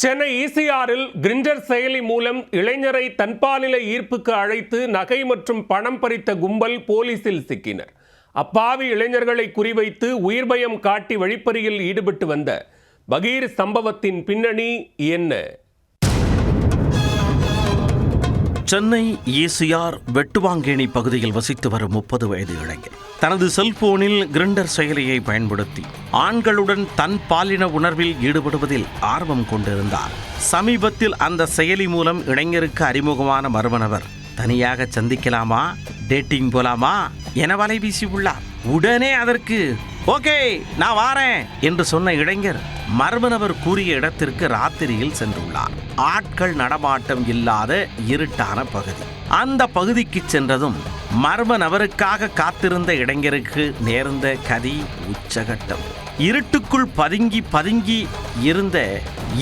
Chennai ஈசிஆரில் grinder செயலி மூலம் இளைஞரை தன்பாலின ஈர்ப்புக்கு அழைத்து நகை மற்றும் பணம் பறித்த கும்பல் போலீசில் சிக்கினர். அப்பாவி இளைஞர்களை குறிவைத்து உயிர் பயம் காட்டி வழிப்பறியில் ஈடுபட்டு வந்த பகீர் சம்பவத்தின் பின்னணி என்ன? சென்னை ஈசிஆர் வெட்டுவாங்கேணி பகுதியில் வசித்து வரும் 30 வயது இளைஞர் தனது செல்போனில் கிரிண்டர் செயலியை பயன்படுத்தி ஆண்களுடன் தன் பாலின உணர்வில் ஈடுபடுவதில் ஆர்வம் கொண்டிருந்தார். சமீபத்தில் அந்த செயலி மூலம் இளைஞருக்கு அறிமுகமான மர்ம நபர் தனியாக சந்திக்கலாமா, டேட்டிங் போலாமா என வலை வீசி உள்ளார். உடனே அதற்கு ஓகே நான் வாரேன் என்று சொன்ன இளைஞர் மர்ம நபர் கூறிய இடத்திற்கு ராத்திரியில் சென்றுள்ளார். ஆட்கள் நடமாட்டம் இல்லாத இருட்டான பகுதி. அந்த பகுதிக்கு சென்றதும் மர்ம நபருக்காக காத்திருந்த இளைஞருக்கு நேர்ந்த கதி உச்சகட்டம். இருட்டுக்குள் பதுங்கி இருந்த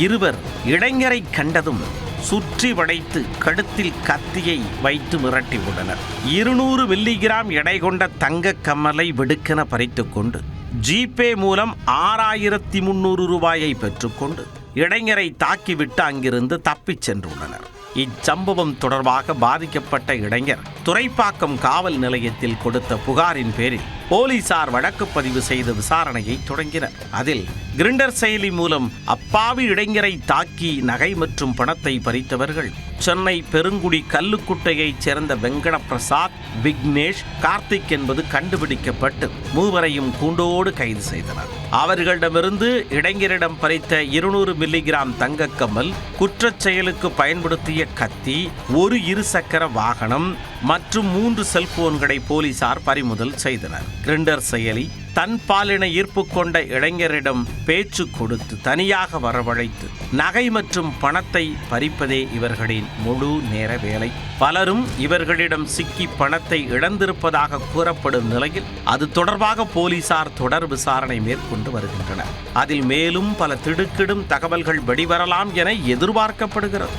இருவர் இளைஞரை கண்டதும் சுற்றி வளைத்து கழுத்தில் கத்தியை வைத்து மிரட்டி உள்ளனர். 200 மில்லிகிராம் எடை கொண்ட தங்க கம்மலை வெடுக்கென பறித்து கொண்டு ஜிபே மூலம் 6300 ரூபாயை பெற்றுக்கொண்டு இளைஞரை தாக்கிவிட்டு அங்கிருந்து தப்பிச் சென்றுள்ளனர். இச்சம்பவம் தொடர்பாக பாதிக்கப்பட்ட இளைஞர் துறைப்பாக்கம் காவல் நிலையத்தில் கொடுத்த புகாரின் பேரில் போலீசார் வழக்கு பதிவு செய்து விசாரணையை தொடங்கினர். அதில் கிரிண்டர் செயலி மூலம் அப்பாவி இளைஞரை தாக்கி நகை மற்றும் பணத்தை பறித்தவர்கள் சென்னை பெருங்குடி கல்லுக்குட்டையைச் சேர்ந்த வெங்கட பிரசாத், விக்னேஷ், கார்த்திக் என்பது கண்டுபிடிக்கப்பட்டு மூவரையும் கூண்டோடு கைது செய்தனர். அவர்களிடமிருந்து இளைஞரிடம் பறித்த 200 மில்லிகிராம் தங்க கம்மல், குற்றச் செயலுக்கு பயன்படுத்திய கத்தி, ஒரு இருசக்கர வாகனம் மற்றும் 3 செல்போன்களை போலீசார் பறிமுதல் செய்தனர். கிரிண்டர் செயலி தன் பாலின ஈர்ப்பு கொண்ட இளைஞரிடம் பேச்சு கொடுத்து தனியாக வரவழைத்து நகை மற்றும் பணத்தை பறிப்பதே இவர்களின் முழு நேர வேலை. பலரும் இவர்களிடம் சிக்கி பணத்தை இழந்திருப்பதாக கூறப்படும் நிலையில் அது தொடர்பாக போலீசார் தொடர் விசாரணை மேற்கொண்டு வருகின்றனர். அதில் மேலும் பல திடுக்கிடும் தகவல்கள் வெளிவரலாம் என எதிர்பார்க்கப்படுகிறது.